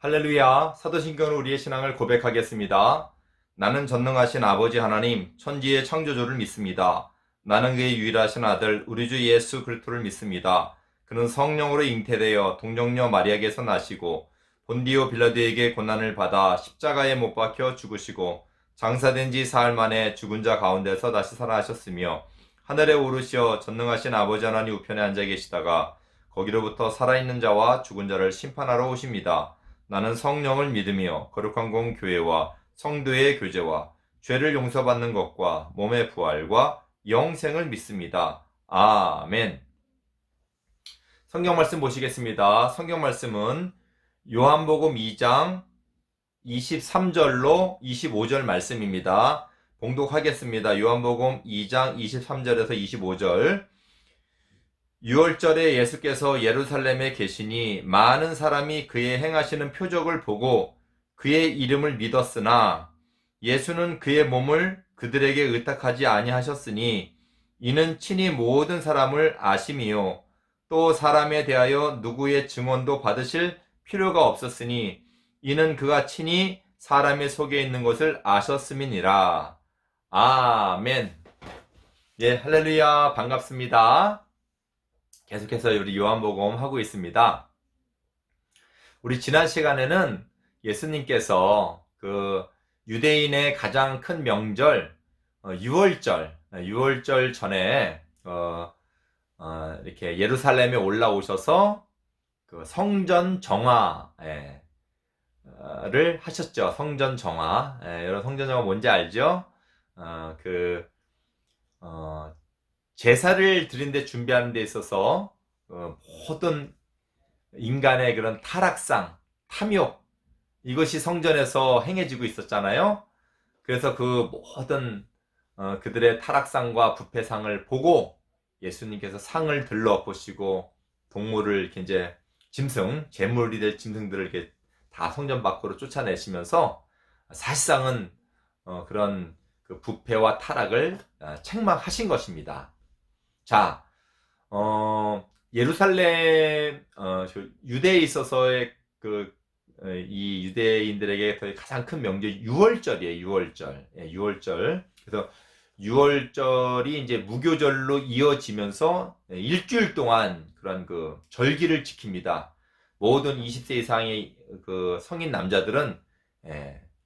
할렐루야, 사도신경으로 우리의 신앙을 고백하겠습니다. 나는 전능하신 아버지 하나님, 천지의 창조주를 믿습니다. 나는 그의 유일하신 아들, 우리 주 예수 그리스도를 믿습니다. 그는 성령으로 잉태되어 동정녀 마리아에게서 나시고 본디오 빌라도에게 고난을 받아 십자가에 못 박혀 죽으시고 장사된 지 사흘 만에 죽은 자 가운데서 다시 살아나셨으며 하늘에 오르시어 전능하신 아버지 하나님 우편에 앉아 계시다가 거기로부터 살아있는 자와 죽은 자를 심판하러 오십니다. 나는 성령을 믿으며 거룩한 공 교회와 성도의 교제와 죄를 용서받는 것과 몸의 부활과 영생을 믿습니다. 아멘. 성경 말씀 보시겠습니다. 성경 말씀은 요한복음 2장 23절로 25절 말씀입니다. 봉독하겠습니다. 요한복음 2장 23절에서 25절. 6월절에 예수께서 예루살렘에 계시니 많은 사람이 그의 행하시는 표적을 보고 그의 이름을 믿었으나 예수는 그의 몸을 그들에게 의탁하지 아니하셨으니 이는 친히 모든 사람을 아심이요 또 사람에 대하여 누구의 증언도 받으실 필요가 없었으니 이는 그가 친히 사람의 속에 있는 것을 아셨음이니라. 아멘. 예, 할렐루야, 반갑습니다. 계속해서 우리 요한복음 하고 있습니다. 우리 지난 시간에는 예수님께서 그 유대인의 가장 큰 명절 6월절 전에 이렇게 예루살렘에 올라오셔서 그 성전 정화를 하셨죠. 성전 정화. 여러분 성전 정화 뭔지 알죠? 제사를 드린 데 준비하는 데 있어서 모든 인간의 그런 타락상, 탐욕 이것이 성전에서 행해지고 있었잖아요. 그래서 그 모든 그들의 타락상과 부패상을 보고 예수님께서 상을 들러 보시고 동물을 이렇게 이제 짐승, 제물이 될 짐승들을 이렇게 다 성전 밖으로 쫓아내시면서 사실상은 그런 그 부패와 타락을 책망하신 것입니다. 자, 예루살렘, 유대에 있어서의 이 유대인들에게 가장 큰 명절 6월절이에요. 6월절. 예, 6월절. 그래서 6월절이 이제 무교절로 이어지면서 일주일 동안 그런 그 절기를 지킵니다. 모든 20세 이상의 그 성인 남자들은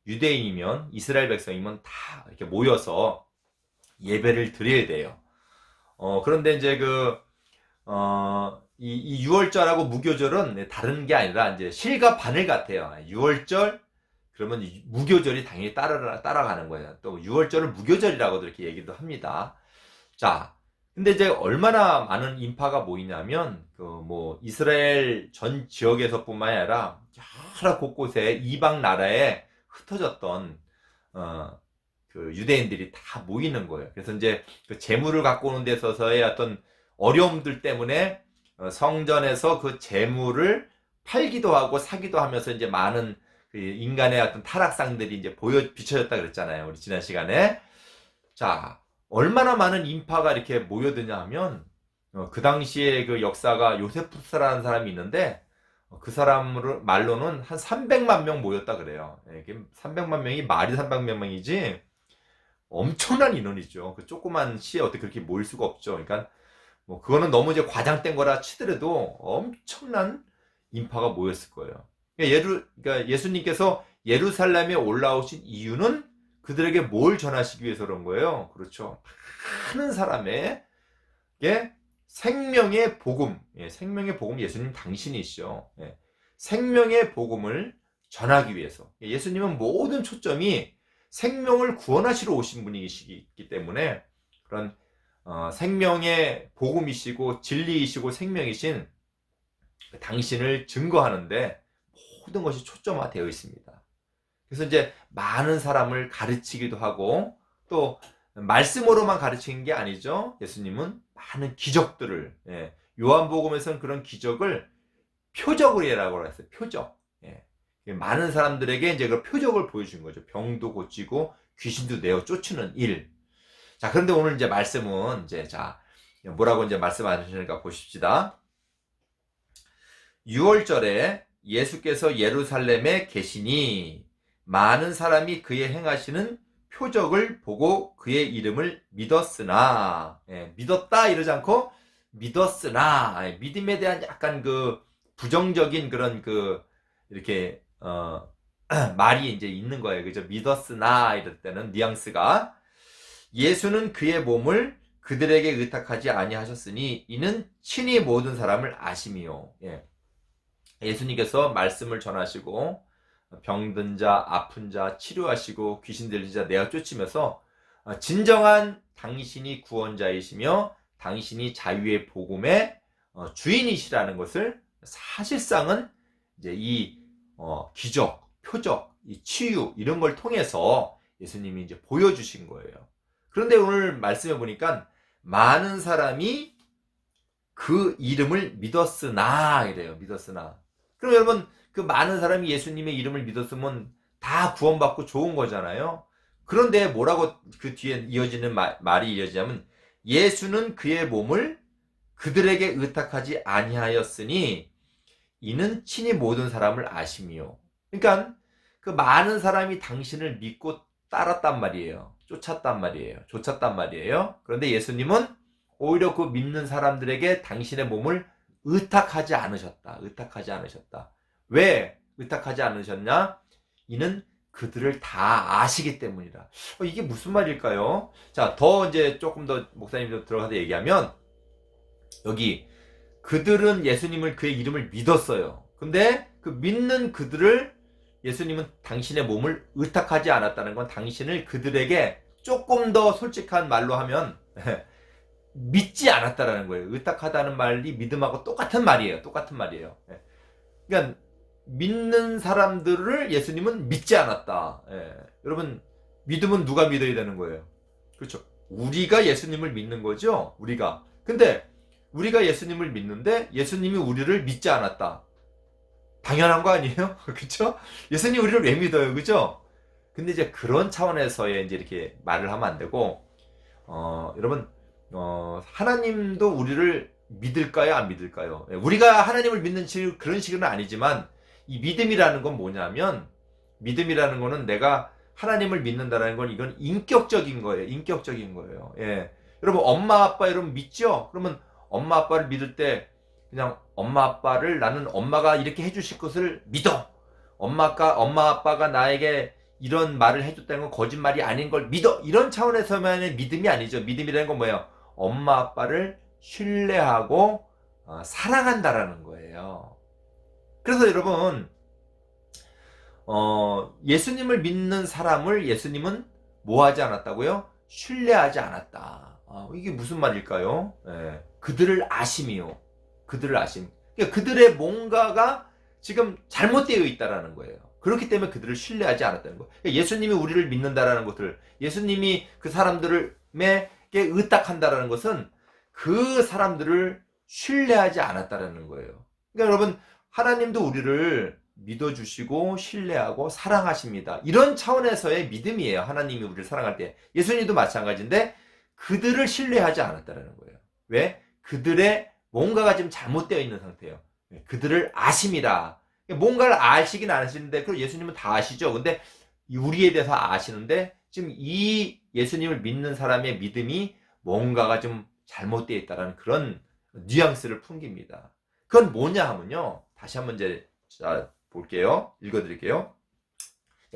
유대인이면 이스라엘 백성이면 다 이렇게 모여서 예배를 드려야 돼요. 그런데 이제 이 6월절하고 무교절은 다른 게 아니라 이제 실과 바늘 같아요. 6월절, 그러면 무교절이 당연히 따라가는 거예요. 또 6월절을 무교절이라고도 이렇게 얘기도 합니다. 자, 근데 이제 얼마나 많은 인파가 모이냐면, 이스라엘 전 지역에서뿐만 아니라 여러 곳곳에 이방 나라에 흩어졌던, 그 유대인들이 다 모이는 거예요. 그래서 이제 그 재물을 갖고 오는 데 있어서의 어떤 어려움들 때문에 성전에서 그 재물을 팔기도 하고 사기도 하면서 이제 많은 그 인간의 어떤 타락상들이 이제 비춰졌다 그랬잖아요. 우리 지난 시간에. 자, 얼마나 많은 인파가 이렇게 모여드냐 하면 그 당시에 그 역사가 요세푸스라는 사람이 있는데 그 사람 말로는 한 300만 명 모였다 그래요. 300만 명이 말이 300만 명이지 엄청난 인원이죠. 그 조그만 시에 어떻게 그렇게 모일 수가 없죠. 그러니까 그거는 너무 이제 과장된 거라 치더라도 엄청난 인파가 모였을 거예요. 그러니까 예수님께서 예루살렘에 올라오신 이유는 그들에게 뭘 전하시기 위해서 그런 거예요. 그렇죠. 많은 사람에게 생명의 복음, 생명의 복음 예수님 당신이시죠. 생명의 복음을 전하기 위해서. 예수님은 모든 초점이 생명을 구원하시러 오신 분이시기 때문에 그런 생명의 복음이시고 진리이시고 생명이신 당신을 증거하는데 모든 것이 초점화되어 있습니다. 그래서 이제 많은 사람을 가르치기도 하고 또 말씀으로만 가르치는 게 아니죠. 예수님은 많은 기적들을 요한복음에서는 그런 기적을 표적으로 해라고 했어요. 표적. 많은 사람들에게 이제 그 표적을 보여준 거죠. 병도 고치고 귀신도 내어 쫓는 일. 자, 그런데 오늘 이제 말씀은 뭐라고 이제 말씀하시니까 보십시다. 6월절에 예수께서 예루살렘에 계시니 많은 사람이 그의 행하시는 표적을 보고 그의 이름을 믿었으나, 믿었다 이러지 않고 믿었으나, 믿음에 대한 약간 그 부정적인 그런 이렇게 말이 이제 있는 거예요. 그죠? 믿었으나 이럴 때는 뉘앙스가, 예수는 그의 몸을 그들에게 의탁하지 아니하셨으니 이는 친히 모든 사람을 아심이요. 예수님께서 말씀을 전하시고 병든 자, 아픈 자 치료하시고 귀신 들린 자 내어 쫓으면서 진정한 당신이 구원자이시며 당신이 자유의 복음의 주인이시라는 것을 사실상은 이제 이 기적, 표적, 이 치유 이런 걸 통해서 예수님이 이제 보여주신 거예요. 그런데 오늘 말씀해 보니까 많은 사람이 그 이름을 믿었으나 이래요. 믿었으나. 그럼 여러분, 그 많은 사람이 예수님의 이름을 믿었으면 다 구원받고 좋은 거잖아요. 그런데 뭐라고 그 뒤에 이어지는 말이 이어지냐면, 예수는 그의 몸을 그들에게 의탁하지 아니하였으니 이는 친히 모든 사람을 아심이요. 그러니까 그 많은 사람이 당신을 믿고 따랐단 말이에요. 쫓았단 말이에요. 그런데 예수님은 오히려 그 믿는 사람들에게 당신의 몸을 의탁하지 않으셨다. 왜 의탁하지 않으셨냐? 이는 그들을 다 아시기 때문이라. 이게 무슨 말일까요? 자, 더 이제 조금 더 목사님도 들어가서 얘기하면, 여기 그들은 예수님을, 그의 이름을 믿었어요. 근데 그 믿는 그들을 예수님은 당신의 몸을 의탁하지 않았다는 건 당신을 그들에게 조금 더 솔직한 말로 하면 믿지 않았다라는 거예요. 의탁하다는 말이 믿음하고 똑같은 말이에요. 그러니까 믿는 사람들을 예수님은 믿지 않았다. 여러분, 믿음은 누가 믿어야 되는 거예요? 그렇죠. 우리가 예수님을 믿는 거죠. 근데 우리가 예수님을 믿는데 예수님이 우리를 믿지 않았다. 당연한 거 아니에요? 그렇죠? 예수님 우리를 왜 믿어요? 그죠? 근데 이제 그런 차원에서의 이제 이렇게 말을 하면 안 되고, 여러분, 하나님도 우리를 믿을까요? 안 믿을까요? 우리가 하나님을 믿는 그런 식은 아니지만, 이 믿음이라는 건 뭐냐면, 믿음이라는 거는 내가 하나님을 믿는다라는 건 이건 인격적인 거예요. 여러분, 엄마, 아빠 여러분 믿죠? 그러면 엄마, 아빠를 믿을 때 그냥 엄마, 아빠를 나는 엄마가 이렇게 해주실 것을 믿어. 엄마, 아빠가 나에게 이런 말을 해줬다는 건 거짓말이 아닌 걸 믿어. 이런 차원에서만의 믿음이 아니죠. 믿음이라는 건 뭐예요? 엄마, 아빠를 신뢰하고 사랑한다라는 거예요. 그래서 여러분, 예수님을 믿는 사람을 예수님은 뭐 하지 않았다고요? 신뢰하지 않았다. 이게 무슨 말일까요? 그들을 아심이요. 그러니까 그들의 뭔가가 지금 잘못되어 있다라는 거예요. 그렇기 때문에 그들을 신뢰하지 않았다는 거예요. 그러니까 예수님이 우리를 믿는다라는 것을, 예수님이 그 사람들에게 의탁한다라는 것은 그 사람들을 신뢰하지 않았다라는 거예요. 그러니까 여러분, 하나님도 우리를 믿어주시고 신뢰하고 사랑하십니다. 이런 차원에서의 믿음이에요. 하나님이 우리를 사랑할 때. 예수님도 마찬가지인데 그들을 신뢰하지 않았다라는 거예요. 왜? 그들의 뭔가가 지금 잘못되어 있는 상태예요. 그들을 아심이라. 뭔가를 아시긴 아시는데, 그럼 예수님은 다 아시죠. 근데 우리에 대해서 아시는데 지금 이 예수님을 믿는 사람의 믿음이 뭔가가 좀 잘못되어 있다는 그런 뉘앙스를 풍깁니다. 그건 뭐냐 하면요, 다시 한번 이제 볼게요. 읽어드릴게요.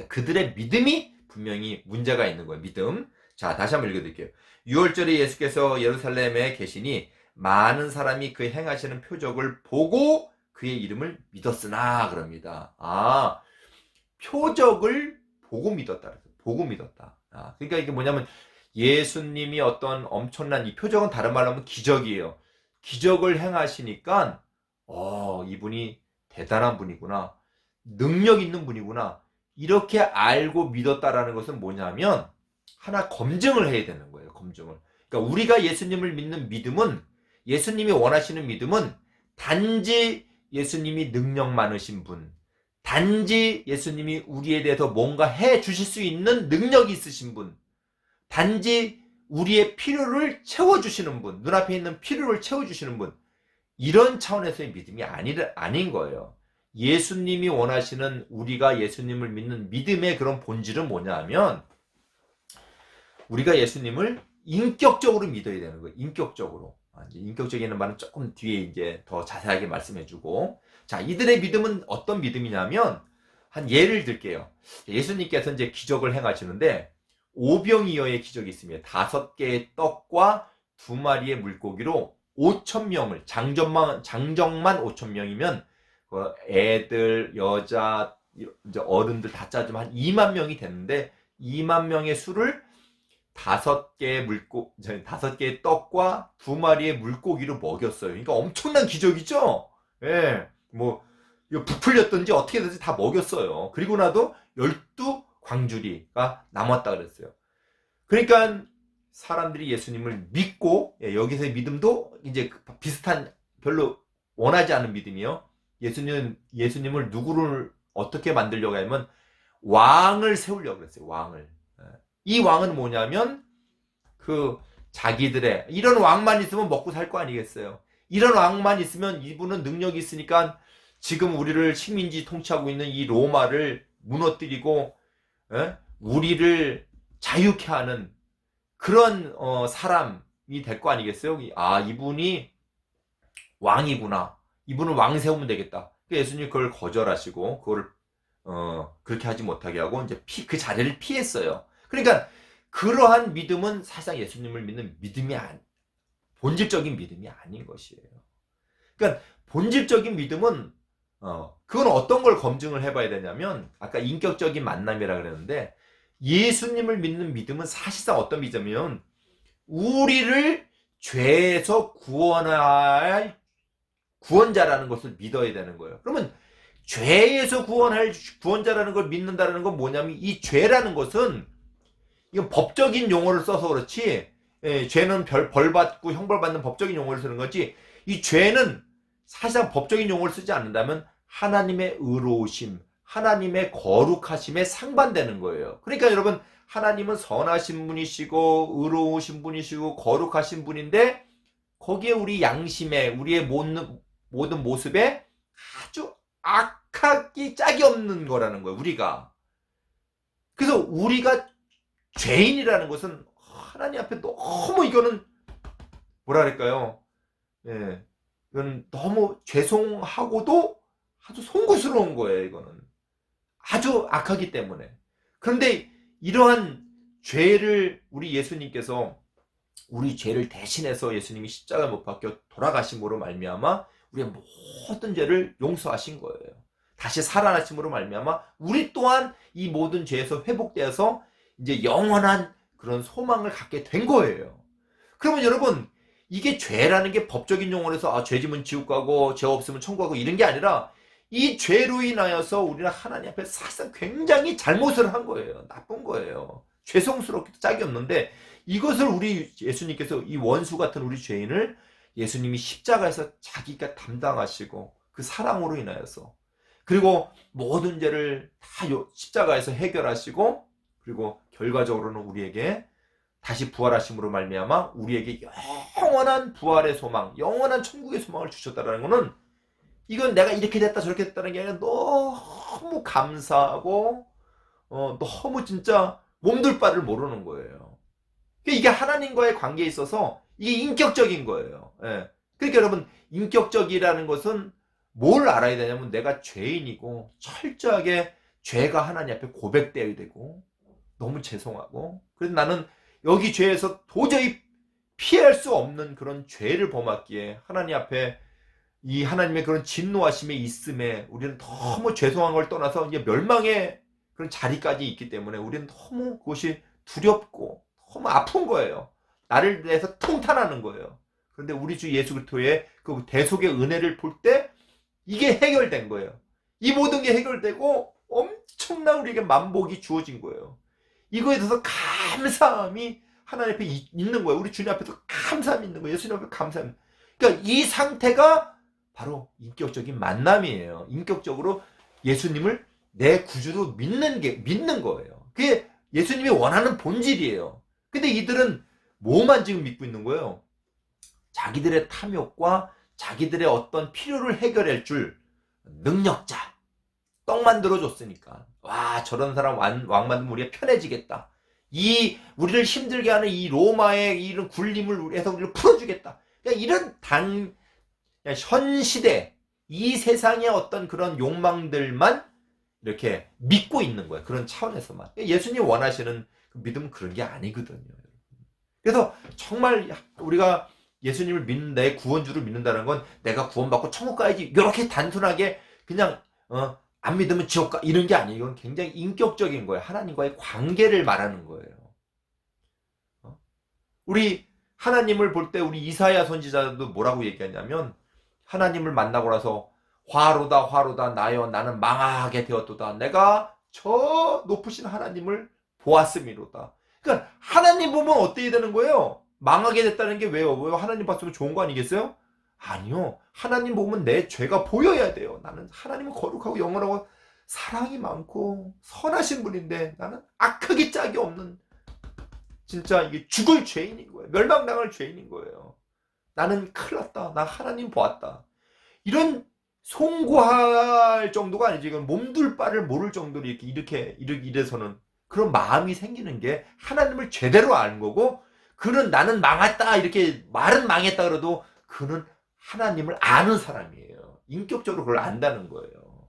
그들의 믿음이 분명히 문제가 있는 거예요. 믿음. 자, 다시 한번 읽어드릴게요. 6월절에 예수께서 예루살렘에 계시니 많은 사람이 그 행하시는 표적을 보고 그의 이름을 믿었으나 그럽니다. 표적을 보고 믿었다. 그러니까 이게 뭐냐면 예수님이 어떤 엄청난, 이 표적은 다른 말로 하면 기적이에요. 기적을 행하시니까 이분이 대단한 분이구나. 능력 있는 분이구나. 이렇게 알고 믿었다라는 것은 뭐냐면 하나 검증을 해야 되는 거예요. 그러니까 우리가 예수님을 믿는 믿음은, 예수님이 원하시는 믿음은 단지 예수님이 능력 많으신 분, 단지 예수님이 우리에 대해서 뭔가 해 주실 수 있는 능력이 있으신 분, 단지 우리의 필요를 채워주시는 분, 눈앞에 있는 필요를 채워주시는 분, 이런 차원에서의 믿음이 아닌 거예요. 예수님이 원하시는 우리가 예수님을 믿는 믿음의 그런 본질은 뭐냐 하면 우리가 예수님을 인격적으로 믿어야 되는 거예요. 인격적으로. 인격적인 말은 조금 뒤에 이제 더 자세하게 말씀해주고, 자, 이들의 믿음은 어떤 믿음이냐면 한 예를 들게요. 예수님께서 이제 기적을 행하시는데 오병이어의 기적이 있습니다. 5개의 떡과 2마리의 물고기로 5,000명을 장정만 5,000명이면 애들, 여자, 이제 어른들 다 짜주면 한 2만 명이 됐는데 2만 명의 술을 5개의 떡과 2마리의 물고기로 먹였어요. 그러니까 엄청난 기적이죠? 예. 뭐, 이거 부풀렸든지 어떻게 됐든지 다 먹였어요. 그리고 나도 12광주리가 남았다 그랬어요. 그러니까 사람들이 예수님을 믿고, 여기서의 믿음도 이제 비슷한, 별로 원하지 않은 믿음이요. 예수님을 누구를 어떻게 만들려고 하면 왕을 세우려고 그랬어요. 왕을. 이 왕은 뭐냐면 자기들의 이런 왕만 있으면 먹고 살 거 아니겠어요. 이런 왕만 있으면 이분은 능력이 있으니까 지금 우리를 식민지 통치하고 있는 이 로마를 무너뜨리고 우리를 자유케 하는 그런 사람이 될 거 아니겠어요. 아, 이분이 왕이구나. 이분은 왕 세우면 되겠다. 예수님 그걸 거절하시고 그거를 그렇게 하지 못하게 하고 이제 그 자리를 피했어요. 그러니까 그러한 믿음은 사실상 예수님을 믿는 믿음이 본질적인 믿음이 아닌 것이에요. 그러니까 본질적인 믿음은 그건 어떤 걸 검증을 해봐야 되냐면 아까 인격적인 만남이라 그랬는데 예수님을 믿는 믿음은 사실상 어떤 믿음이면 우리를 죄에서 구원할 구원자라는 것을 믿어야 되는 거예요. 그러면 죄에서 구원할 구원자라는 걸 믿는다는 건 뭐냐면 이 죄라는 것은 이건 법적인 용어를 써서 그렇지 죄는 벌 받고 형벌 받는 법적인 용어를 쓰는 거지 이 죄는 사실상 법적인 용어를 쓰지 않는다면 하나님의 의로우심, 하나님의 거룩하심에 상반되는 거예요. 그러니까 여러분 하나님은 선하신 분이시고 의로우신 분이시고 거룩하신 분인데 거기에 우리 양심에 우리의 모든 모습에 아주 악하기 짝이 없는 거라는 거예요. 우리가. 그래서 우리가 죄인이라는 것은 하나님 앞에 너무 이거는 뭐라 그럴까요? 예, 이건 너무 죄송하고도 아주 송구스러운 거예요. 이거는 아주 악하기 때문에. 그런데 이러한 죄를 우리 예수님께서 우리 죄를 대신해서 예수님이 십자가에 못 박혀 돌아가심으로 말미암아 우리의 모든 죄를 용서하신 거예요. 다시 살아나심으로 말미암아 우리 또한 이 모든 죄에서 회복되어서 이제 영원한 그런 소망을 갖게 된 거예요. 그러면 여러분 이게 죄라는 게 법적인 용어로서 죄 지면 지옥 가고 죄 없으면 천국 가고 이런 게 아니라 이 죄로 인하여서 우리는 하나님 앞에 사실상 굉장히 잘못을 한 거예요. 나쁜 거예요. 죄송스럽기도 짝이 없는데 이것을 우리 예수님께서 이 원수 같은 우리 죄인을 예수님이 십자가에서 자기가 담당하시고 그 사랑으로 인하여서 그리고 모든 죄를 다 십자가에서 해결하시고 그리고 결과적으로는 우리에게 다시 부활하심으로 말미암아 우리에게 영원한 부활의 소망, 영원한 천국의 소망을 주셨다는 것은 이건 내가 이렇게 됐다 저렇게 됐다는 게 아니라 너무 감사하고 너무 진짜 몸둘 바를 모르는 거예요. 이게 하나님과의 관계에 있어서 이게 인격적인 거예요. 예. 그러니까 여러분 인격적이라는 것은 뭘 알아야 되냐면 내가 죄인이고 철저하게 죄가 하나님 앞에 고백되어야 되고 너무 죄송하고 그래서 나는 여기 죄에서 도저히 피할 수 없는 그런 죄를 범했기에 하나님 앞에 이 하나님의 그런 진노하심에 있음에 우리는 너무 죄송한 걸 떠나서 이제 멸망의 그런 자리까지 있기 때문에 우리는 너무 그것이 두렵고 너무 아픈 거예요. 나를 대해서 통탄하는 거예요. 그런데 우리 주 예수 그리스도의 그 대속의 은혜를 볼 때 이게 해결된 거예요. 이 모든 게 해결되고 엄청난 우리에게 만복이 주어진 거예요. 이거에 대해서 감사함이 하나님 앞에 있는 거예요. 우리 주님 앞에서 감사함이 있는 거예요. 예수님 앞에 감사함. 그러니까 이 상태가 바로 인격적인 만남이에요. 인격적으로 예수님을 내 구주로 믿는 거예요. 그게 예수님이 원하는 본질이에요. 근데 이들은 뭐만 지금 믿고 있는 거예요? 자기들의 탐욕과 자기들의 어떤 필요를 해결할 줄 능력자, 떡 만들어줬으니까 와 저런 사람 왕 만들면 우리가 편해지겠다. 이 우리를 힘들게 하는 이 로마의 이런 굴림을 해서 우리를 풀어주겠다. 그러니까 이런 현 시대 이 세상의 어떤 그런 욕망들만 이렇게 믿고 있는 거예요. 그런 차원에서만. 예수님 원하시는 믿음은 그런 게 아니거든요. 그래서 정말 우리가 예수님을 믿는 내 구원주를 믿는다는 건 내가 구원받고 천국 가야지 이렇게 단순하게 그냥 안 믿으면 지옥 가 이런 게 아니에요. 이건 굉장히 인격적인 거예요. 하나님과의 관계를 말하는 거예요. 우리 하나님을 볼 때 우리 이사야 선지자도 뭐라고 얘기하냐면 하나님을 만나고 나서 화로다 화로다 나여 나는 망하게 되었도다. 내가 저 높으신 하나님을 보았음이로다. 그러니까 하나님 보면 어떻게 되는 거예요? 망하게 됐다는 게 왜요? 왜 하나님 봤으면 좋은 거 아니겠어요? 아니요. 하나님 보면 내 죄가 보여야 돼요. 나는 하나님은 거룩하고 영원하고 사랑이 많고 선하신 분인데 나는 악하기 짝이 없는 진짜 이게 죽을 죄인인 거예요. 멸망당할 죄인인 거예요. 나는 큰일 났다. 나 하나님 보았다. 이런 송구할 정도가 아니지. 이건 몸둘 바를 모를 정도로 이래서는 그런 마음이 생기는 게 하나님을 제대로 아는 거고, 그는 나는 망했다 이렇게 말은 망했다 그래도 그는 하나님을 아는 사람이에요. 인격적으로 그걸 안다는 거예요.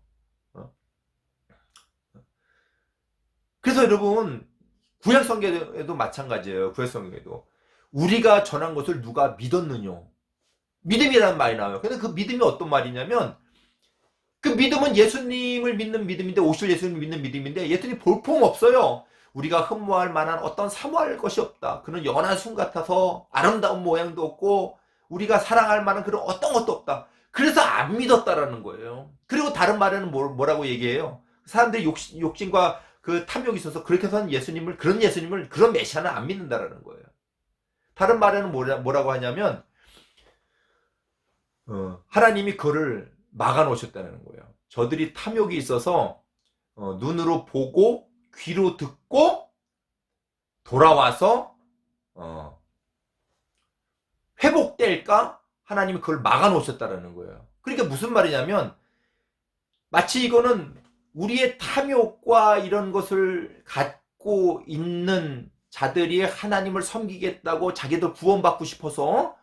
그래서 여러분 구약성경에도 마찬가지예요. 구약성경에도 우리가 전한 것을 누가 믿었느냐, 믿음이라는 말이 나와요. 근데 그 믿음이 어떤 말이냐면 그 믿음은 예수님을 믿는 믿음인데, 오실 예수님을 믿는 믿음인데 예수님 볼품 없어요. 우리가 흠모할 만한 어떤 사모할 것이 없다. 그는 연한 순 같아서 아름다운 모양도 없고 우리가 사랑할 만한 그런 어떤 것도 없다. 그래서 안 믿었다라는 거예요. 그리고 다른 말에는 뭐라고 얘기해요? 사람들이 욕심과 그 탐욕이 있어서 그렇게 해서는 예수님을 그런 메시아는 안 믿는다라는 거예요. 다른 말에는 뭐라고 하냐면 하나님이 그를 막아놓으셨다는 거예요. 저들이 탐욕이 있어서 눈으로 보고 귀로 듣고 돌아와서 회복될까? 하나님이 그걸 막아놓으셨다는 거예요. 그러니까 무슨 말이냐면 마치 이거는 우리의 탐욕과 이런 것을 갖고 있는 자들이 하나님을 섬기겠다고 자기들 구원받고 싶어서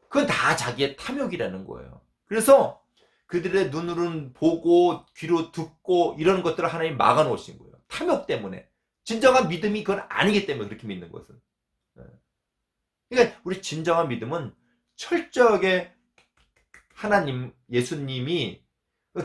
그건 다 자기의 탐욕이라는 거예요. 그래서 그들의 눈으로는 보고 귀로 듣고 이런 것들을 하나님 막아놓으신 거예요. 탐욕 때문에. 진정한 믿음이 그건 아니기 때문에 그렇게 믿는 것은. 그러니까 우리 진정한 믿음은 철저하게 하나님, 예수님이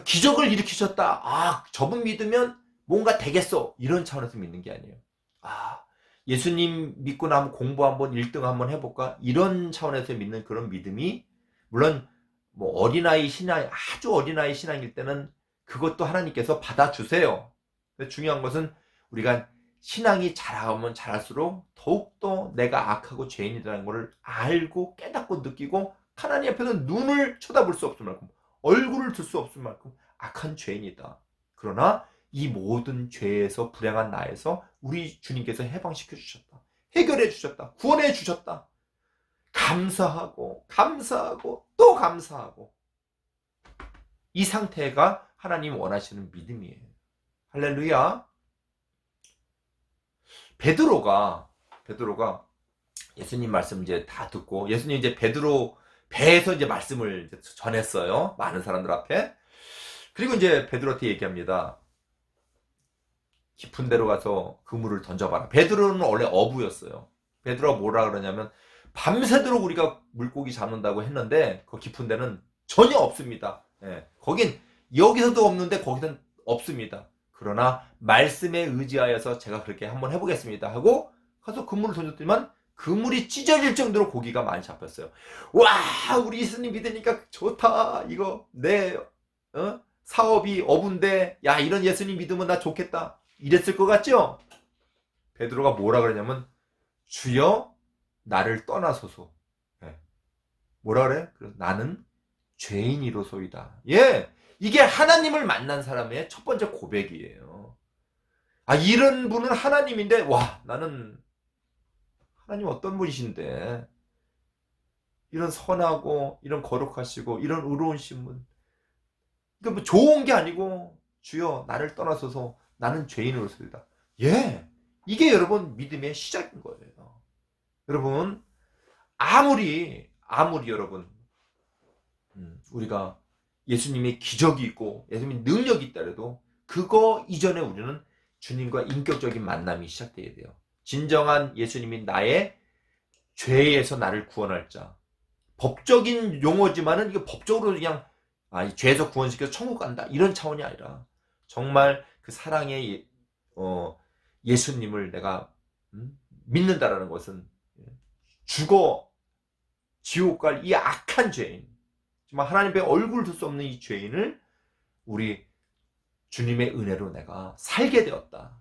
기적을 일으키셨다. 아, 저분 믿으면 뭔가 되겠어. 이런 차원에서 믿는 게 아니에요. 아, 예수님 믿고 나면 공부 한번 1등 한번 해볼까? 이런 차원에서 믿는 그런 믿음이, 물론 뭐 어린아이 신앙, 아주 어린아이 신앙일 때는 그것도 하나님께서 받아주세요. 근데 중요한 것은 우리가 신앙이 자라면 자랄수록 더욱더 내가 악하고 죄인이라는 것을 알고 깨닫고 느끼고 하나님 앞에서 눈을 쳐다볼 수 없을 만큼, 얼굴을 들 수 없을 만큼 악한 죄인이다. 그러나 이 모든 죄에서, 불행한 나에서 우리 주님께서 해방시켜 주셨다. 해결해 주셨다. 구원해 주셨다. 감사하고 또 감사하고, 이 상태가 하나님 원하시는 믿음이에요. 할렐루야. 베드로가 예수님 말씀 이제 다 듣고, 예수님 이제 베드로 배에서 이제 말씀을 전했어요. 많은 사람들 앞에. 그리고 이제 베드로한테 얘기합니다. 깊은 데로 가서 그물을 던져봐라. 베드로는 원래 어부였어요. 베드로가 뭐라 그러냐면 밤새도록 우리가 물고기 잡는다고 했는데 그 깊은 데는 전혀 없습니다. 예, 거긴 여기서도 없는데 거기는 없습니다. 그러나 말씀에 의지하여서 제가 그렇게 한번 해보겠습니다 하고 가서 그물을 던졌더니만 그물이 찢어질 정도로 고기가 많이 잡혔어요. 와, 우리 예수님 믿으니까 좋다. 이거 내 사업이 어부인데 야, 이런 예수님 믿으면 나 좋겠다. 이랬을 것 같죠? 베드로가 뭐라 그러냐면 주여 나를 떠나소서. 예. 뭐라 그래? 나는 죄인이로소이다. 예, 이게 하나님을 만난 사람의 첫 번째 고백이에요. 아, 이런 분은 하나님인데 와, 나는 하나님 어떤 분이신데 이런 선하고 이런 거룩하시고 이런 의로우신 분, 그러니까 뭐 좋은 게 아니고 주여 나를 떠나소서 나는 죄인으로서이다. 예, 이게 여러분 믿음의 시작인 거예요. 여러분 아무리 여러분 우리가 예수님의 기적이 있고 예수님의 능력이 있다래도 그거 이전에 우리는 주님과 인격적인 만남이 시작돼야 돼요. 진정한 예수님이 나의 죄에서 나를 구원할 자. 법적인 용어지만은 이게 법적으로 그냥 이 죄에서 구원시켜서 천국 간다 이런 차원이 아니라 정말 그 사랑의 예수님을 내가 믿는다라는 것은 죽어 지옥 갈 이 악한 죄인, 정말 하나님의 얼굴 둘 수 없는 이 죄인을 우리 주님의 은혜로 내가 살게 되었다.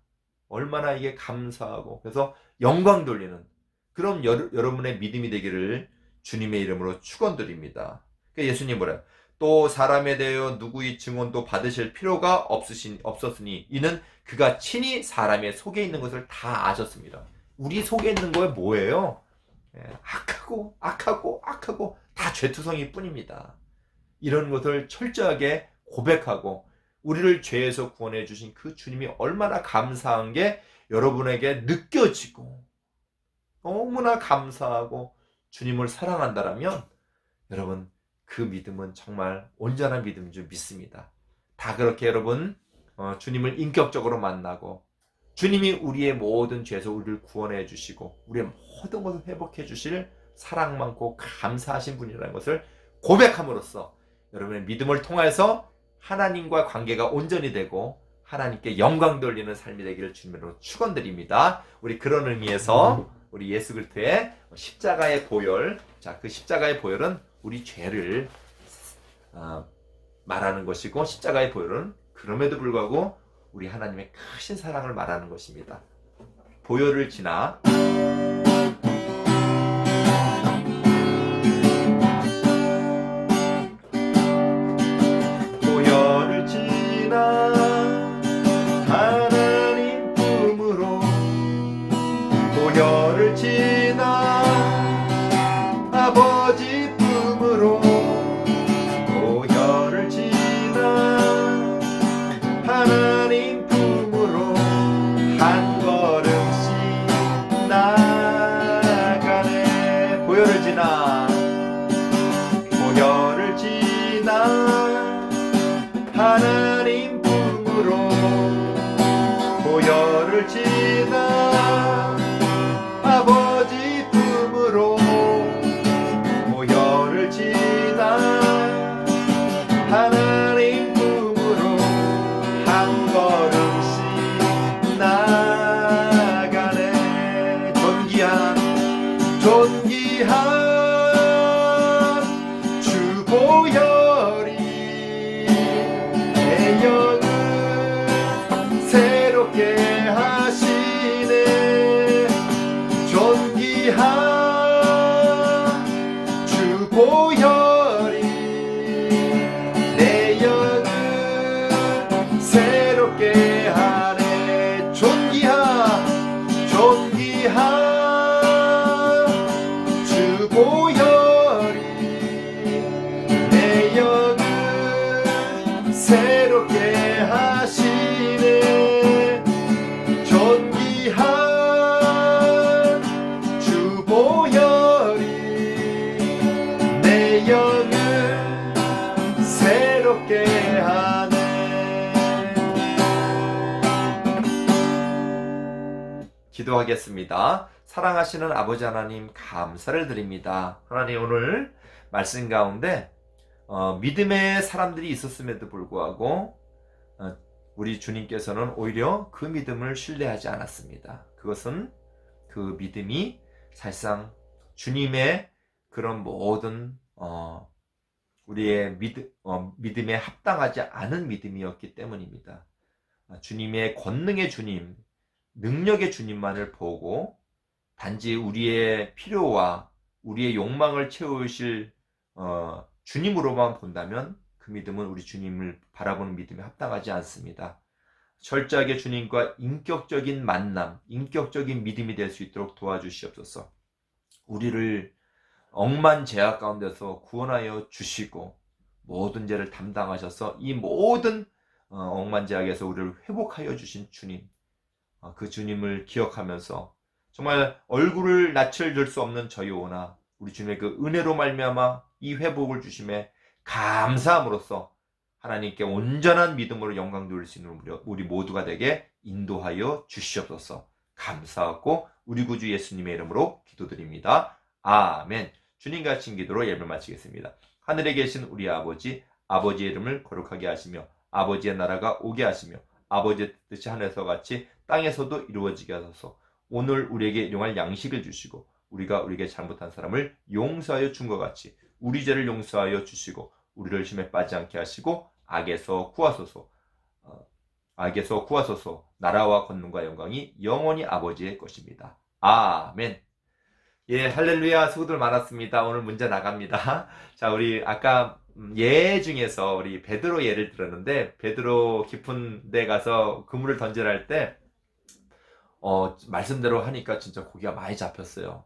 얼마나 이게 감사하고 그래서 영광 돌리는 그런 여러분의 믿음이 되기를 주님의 이름으로 축원드립니다. 그러니까 예수님 뭐래요? 또 사람에 대하여 누구의 증언도 받으실 필요가 없었으니 이는 그가 친히 사람의 속에 있는 것을 다 아셨습니다. 우리 속에 있는 거에 뭐예요? 악하고 다 죄투성이 뿐입니다. 이런 것을 철저하게 고백하고 우리를 죄에서 구원해 주신 그 주님이 얼마나 감사한 게 여러분에게 느껴지고 너무나 감사하고 주님을 사랑한다라면 여러분 그 믿음은 정말 온전한 믿음인 줄 믿습니다. 다 그렇게 여러분 주님을 인격적으로 만나고 주님이 우리의 모든 죄에서 우리를 구원해 주시고 우리의 모든 것을 회복해 주실 사랑 많고 감사하신 분이라는 것을 고백함으로써 여러분의 믿음을 통해서 하나님과 관계가 온전히 되고 하나님께 영광 돌리는 삶이 되기를 주님으로 축원드립니다. 우리 그런 의미에서 우리 예수 그리스도의 십자가의 보혈, 자, 그 십자가의 보혈은 우리 죄를 말하는 것이고 십자가의 보혈은 그럼에도 불구하고 우리 하나님의 크신 사랑을 말하는 것입니다. 보혈을 지나 보혈을 지나 하나님 품으로 보혈을 지나 아버지 품으로 보혈을 지나 하나님 품으로 한 걸음씩 나가네. 보혈을 지나 보혈을 지나 하나님 품으로 보혈을 지나 아버지 품으로 보혈을 지나 하나님 품으로 한 걸음씩 나가네. 존귀한 주 보혈이 내 영을 새롭게 하시네. 존귀한 주 보혈이 내 영을 새롭게 하네. 존귀한 주 보혈이 내 영을 새롭게 하시네. 존귀한 주 보혈이 내 영을 새롭게 하네. 기도하겠습니다. 사랑하시는 아버지 하나님 감사를 드립니다. 하나님 오늘 말씀 가운데 믿음의 사람들이 있었음에도 불구하고 우리 주님께서는 오히려 그 믿음을 신뢰하지 않았습니다. 그것은 그 믿음이 사실상 주님의 그런 모든 우리의 믿음에 합당하지 않은 믿음이었기 때문입니다. 주님의 권능의 주님, 능력의 주님만을 보고 단지 우리의 필요와 우리의 욕망을 채우실 주님으로만 본다면 그 믿음은 우리 주님을 바라보는 믿음에 합당하지 않습니다. 철저하게 주님과 인격적인 만남, 인격적인 믿음이 될 수 있도록 도와주시옵소서. 우리를 억만 죄악 가운데서 구원하여 주시고 모든 죄를 담당하셔서 이 모든 억만제약에서 우리를 회복하여 주신 주님, 그 주님을 기억하면서 정말 얼굴을 낯을 들 수 없는 저희오나 우리 주님의 그 은혜로 말미암아 이 회복을 주심에 감사함으로써 하나님께 온전한 믿음으로 영광 돌릴 수 있는 우리 모두가 되게 인도하여 주시옵소서. 감사하고 우리 구주 예수님의 이름으로 기도드립니다. 아멘. 주님 가르친 기도로 예배를 마치겠습니다. 하늘에 계신 우리 아버지, 아버지의 이름을 거룩하게 하시며 아버지의 나라가 오게 하시며 아버지의 뜻이 하늘에서 같이 땅에서도 이루어지게 하소서. 오늘 우리에게 일용할 양식을 주시고 우리가 우리에게 잘못한 사람을 용서하여 준 것 같이 우리 죄를 용서하여 주시고 우리를 심에 빠지지 않게 하시고 악에서 구하소서. 악에서 구하소서. 나라와 권능과 영광이 영원히 아버지의 것입니다. 아멘. 예, 할렐루야. 수고들 많았습니다. 오늘 문제 나갑니다. 자, 우리 아까 예 중에서 우리 베드로 예를 들었는데, 베드로 깊은 데 가서 그물을 던지라 할 때 말씀대로 하니까 진짜 고기가 많이 잡혔어요.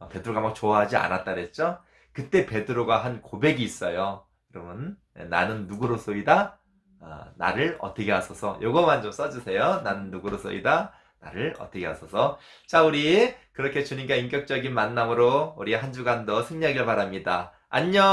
베드로가 막 좋아하지 않았다 그랬죠? 그때 베드로가 한 고백이 있어요. 그러면 나는 누구로소이다? 나를 어떻게 하소서. 요거만 좀 써주세요. 나는 누구로소이다? 나를 어떻게 하소서. 자, 우리 그렇게 주님과 인격적인 만남으로 우리 한 주간도 승리하길 바랍니다. 안녕.